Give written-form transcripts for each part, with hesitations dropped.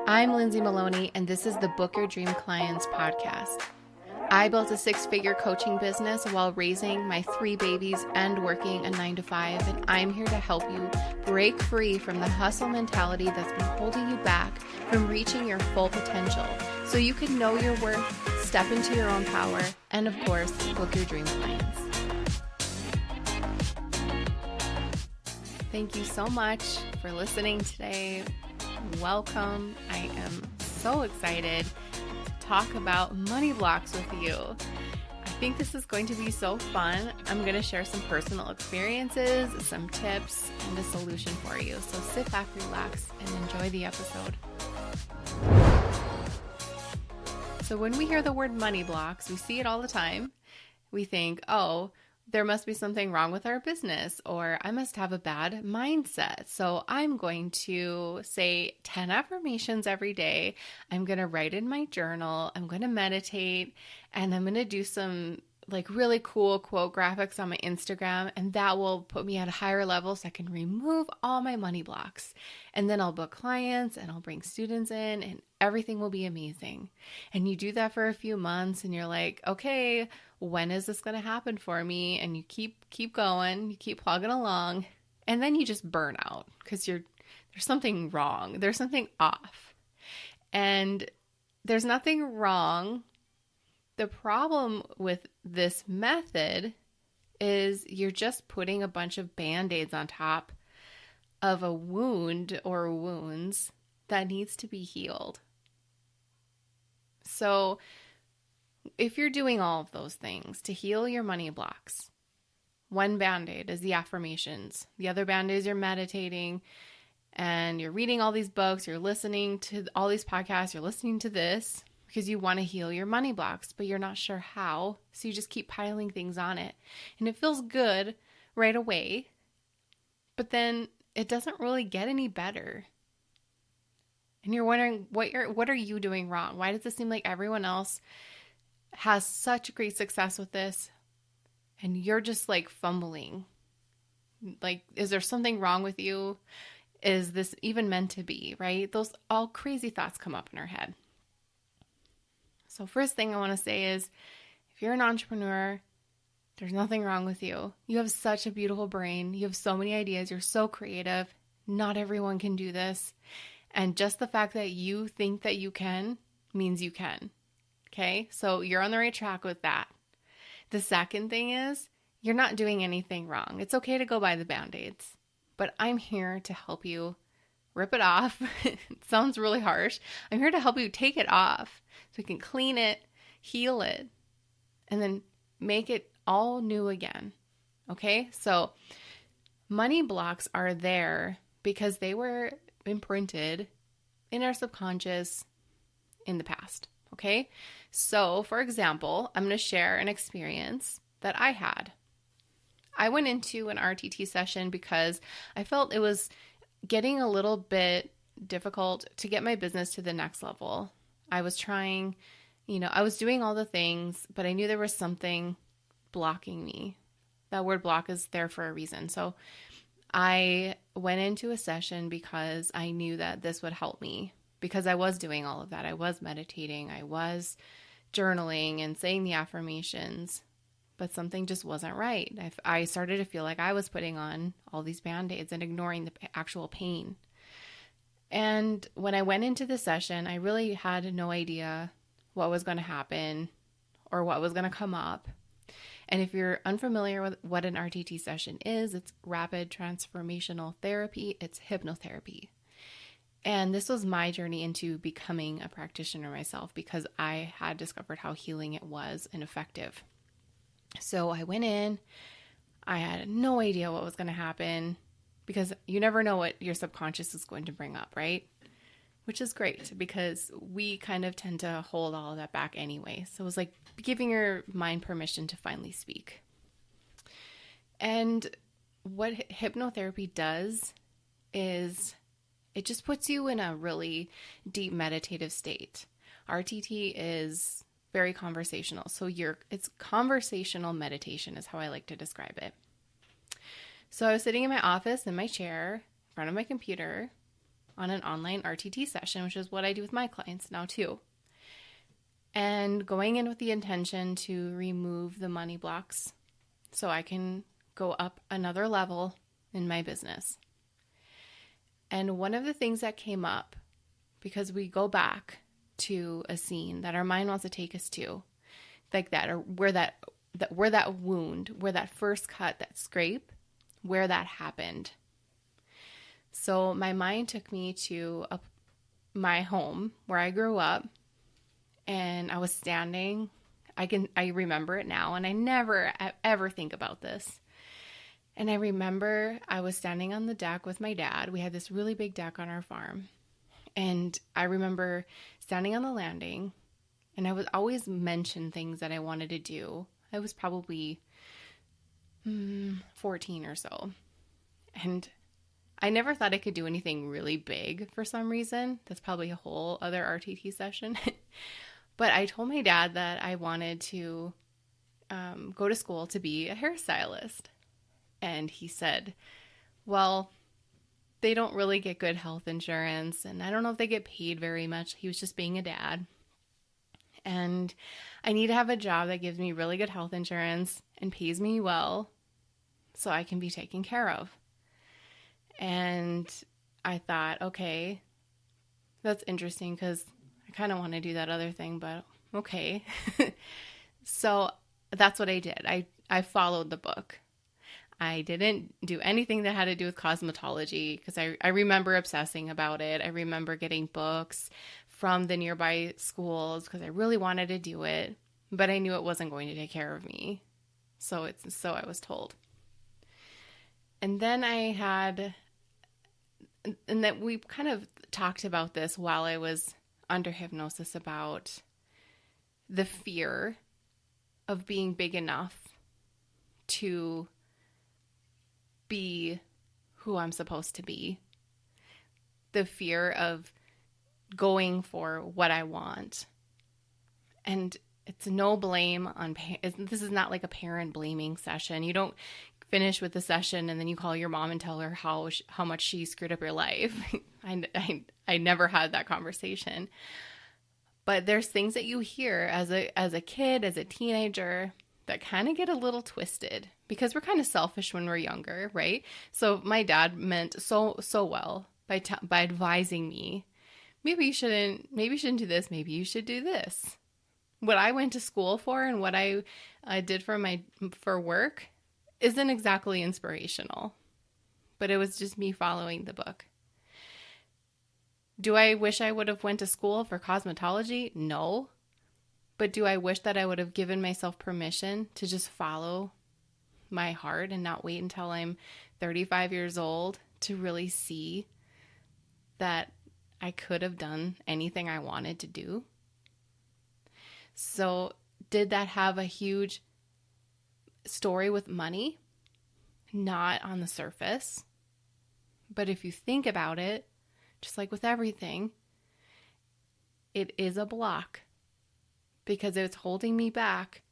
I'm Lindsay Maloney, and this is the Book Your Dream Clients podcast. I built a 6-figure coaching business while raising my 3 babies and working a 9-to-5, and I'm here to help you break free from the hustle mentality that's been holding you back from reaching your full potential so you can know your worth, step into your own power, and of course, book your dream clients. Thank you so much for listening today. Welcome. I am so excited to talk about money blocks with you. I think this is going to be so fun. I'm going to share some personal experiences, some tips, and a solution for you. So sit back, relax, and enjoy the episode. So when we hear the word money blocks, we see it all the time. We think, oh, there must be something wrong with our business, or I must have a bad mindset. So I'm going to say 10 affirmations every day. I'm going to write in my journal. I'm going to meditate, and I'm going to do some really cool quote graphics on my Instagram, and that will put me at a higher level so I can remove all my money blocks. And then I'll book clients and I'll bring students in and everything will be amazing. And you do that for a few months and you're like, okay, when is this going to happen for me? And you keep going, you keep plugging along, and then you just burn out because there's something wrong. There's something off. And there's nothing wrong. The problem with this method is you're just putting a bunch of Band-Aids on top of a wound or wounds that needs to be healed. So if you're doing all of those things to heal your money blocks, one Band-Aid is the affirmations. The other Band-Aid is you're meditating and you're reading all these books, you're listening to all these podcasts, you're listening to this because you want to heal your money blocks, but you're not sure how. So you just keep piling things on it. And it feels good right away, but then it doesn't really get any better. And you're wondering, what are you doing wrong? Why does it seem like everyone else has such great success with this and you're just fumbling? Is there something wrong with you? Is this even meant to be, right? Those all crazy thoughts come up in our head. So first thing I want to say is, if you're an entrepreneur, there's nothing wrong with you. You have such a beautiful brain. You have so many ideas. You're so creative. Not everyone can do this. And just the fact that you think that you can means you can. Okay? So you're on the right track with that. The second thing is, you're not doing anything wrong. It's okay to go buy the Band-Aids, but I'm here to help you rip it off. It sounds really harsh. I'm here to help you take it off so you can clean it, heal it, and then make it all new again. Okay? So money blocks are there because they were imprinted in our subconscious in the past. Okay? So, for example, I'm going to share an experience that I had. I went into an RTT session because I felt it was getting a little bit difficult to get my business to the next level. I was trying, I was doing all the things, but I knew there was something blocking me. That word block is there for a reason. So I went into a session because I knew that this would help me, because I was doing all of that. I was meditating, I was journaling and saying the affirmations, but something just wasn't right. I started to feel like I was putting on all these Band-Aids and ignoring the actual pain. And when I went into the session, I really had no idea what was going to happen or what was going to come up. And if you're unfamiliar with what an RTT session is, it's rapid transformational therapy. It's hypnotherapy. And this was my journey into becoming a practitioner myself because I had discovered how healing it was and effective. So I went in, I had no idea what was going to happen because you never know what your subconscious is going to bring up, right? Which is great because we kind of tend to hold all of that back anyway. So it was like giving your mind permission to finally speak. And what hypnotherapy does is it just puts you in a really deep meditative state. RTT is very conversational. So it's conversational meditation is how I like to describe it. So I was sitting in my office in my chair in front of my computer, on an online RTT session, which is what I do with my clients now too. And going in with the intention to remove the money blocks so I can go up another level in my business. And one of the things that came up, because we go back to a scene that our mind wants to take us to, like that, or where that wound, where that first cut, that scrape, where that happened. So my mind took me to my home where I grew up, and I was standing. I remember it now, and I never ever think about this. And I remember I was standing on the deck with my dad. We had this really big deck on our farm. And I remember standing on the landing, and I would always mention things that I wanted to do. I was probably 14 or so. And I never thought I could do anything really big for some reason. That's probably a whole other RTT session. But I told my dad that I wanted to go to school to be a hairstylist. And he said, well, they don't really get good health insurance, and I don't know if they get paid very much. He was just being a dad. And I need to have a job that gives me really good health insurance and pays me well so I can be taken care of. And I thought, okay, that's interesting because I kind of want to do that other thing, but okay. So that's what I did. I followed the book. I didn't do anything that had to do with cosmetology because I remember obsessing about it. I remember getting books from the nearby schools because I really wanted to do it, but I knew it wasn't going to take care of me. So I was told. And then and that we kind of talked about this while I was under hypnosis about the fear of being big enough to be who I'm supposed to be. The fear of going for what I want. And it's no blame on this is not like a parent blaming session. You don't finish with the session and then you call your mom and tell her how much she screwed up your life. I never had that conversation. But there's things that you hear as a kid, as a teenager, that kind of get a little twisted because we're kind of selfish when we're younger, right? So my dad meant so well by advising me, maybe you shouldn't do this, maybe you should do this. What I went to school for and what I did for work isn't exactly inspirational, but it was just me following the book. Do I wish I would have went to school for cosmetology? No. But do I wish that I would have given myself permission to just follow my heart and not wait until I'm 35 years old to really see that I could have done anything I wanted to do? So did that have a huge story with money? Not on the surface. But if you think about it, just like with everything, it is a block. Because it's holding me back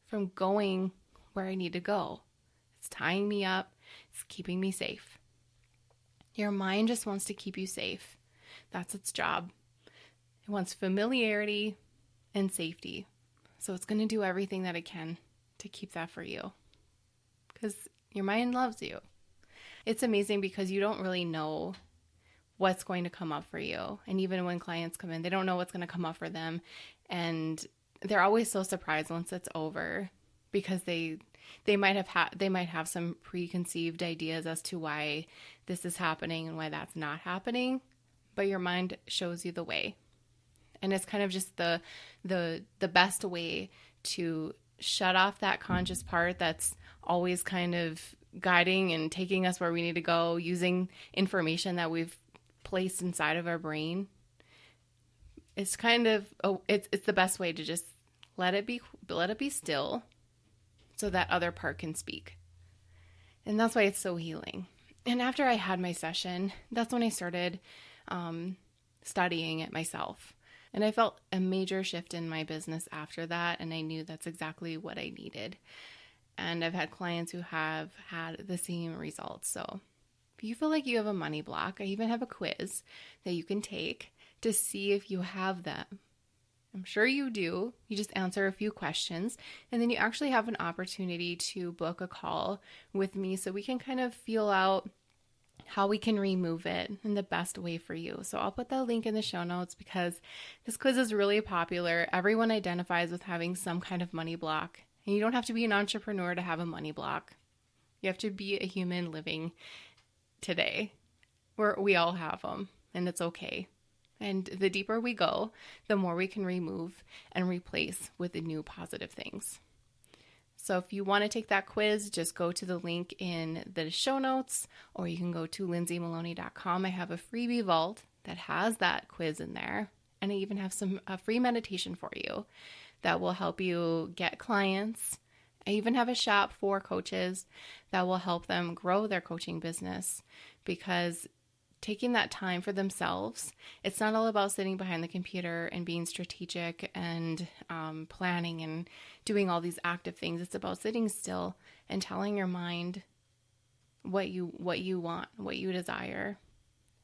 from going where I need to go. It's tying me up. It's keeping me safe. Your mind just wants to keep you safe. That's its job. It wants familiarity and safety. So it's going to do everything that it can to keep that for you. Because your mind loves you. It's amazing because you don't really know what's going to come up for you. And even when clients come in, they don't know what's going to come up for them. And they're always so surprised once it's over because they might have some preconceived ideas as to why this is happening and why that's not happening. But your mind shows you the way. And it's kind of just the best way to shut off that conscious part that's always kind of guiding and taking us where we need to go, using information that we've placed inside of our brain. It's kind of it's the best way to just let it be still so that other part can speak. And that's why it's so healing. And after I had my session, that's when I started studying it myself. And I felt a major shift in my business after that, and I knew that's exactly what I needed. And I've had clients who have had the same results. So If you feel like you have a money block, I even have a quiz that you can take to see if you have them. I'm sure you do. You just answer a few questions, and then you actually have an opportunity to book a call with me so we can kind of feel out how we can remove it in the best way for you. So I'll put that link in the show notes because this quiz is really popular. Everyone identifies with having some kind of money block, and you don't have to be an entrepreneur to have a money block. You have to be a human living today, where we all have them, and it's okay. And the deeper we go, the more we can remove and replace with the new positive things. So if you want to take that quiz, just go to the link in the show notes, or you can go to lindsaymaloney.com. I have a freebie vault that has that quiz in there. And I even have a free meditation for you that will help you get clients. I even have a shop for coaches that will help them grow their coaching business, because taking that time for themselves, it's not all about sitting behind the computer and being strategic and planning and doing all these active things. It's about sitting still and telling your mind what you want, what you desire,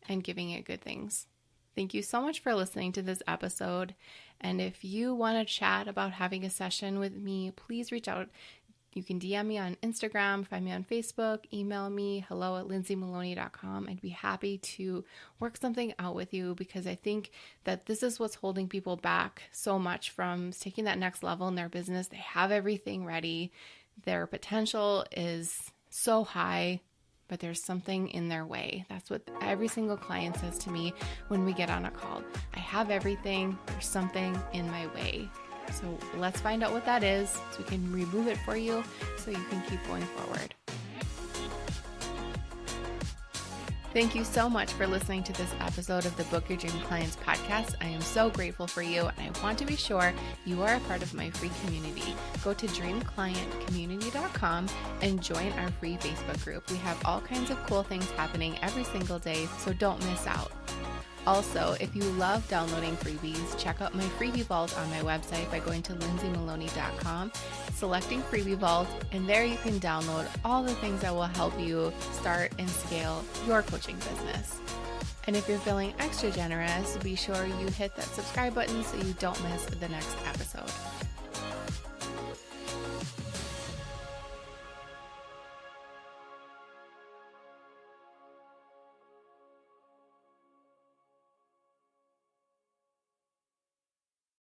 and giving it good things. Thank you so much for listening to this episode. And if you want to chat about having a session with me, please reach out. You can DM me on Instagram, find me on Facebook, email me, hello@lindsaymaloney.com. I'd be happy to work something out with you, because I think that this is what's holding people back so much from taking that next level in their business. They have everything ready. Their potential is so high, but there's something in their way. That's what every single client says to me when we get on a call. I have everything. There's something in my way. So let's find out what that is so we can remove it for you so you can keep going forward. Thank you so much for listening to this episode of the Book Your Dream Clients podcast. I am so grateful for you, and I want to be sure you are a part of my free community. Go to dreamclientcommunity.com and join our free Facebook group. We have all kinds of cool things happening every single day, so don't miss out. Also, if you love downloading freebies, check out my freebie vault on my website by going to lindsaymaloney.com, selecting freebie vault, and there you can download all the things that will help you start and scale your coaching business. And if you're feeling extra generous, be sure you hit that subscribe button so you don't miss the next episode.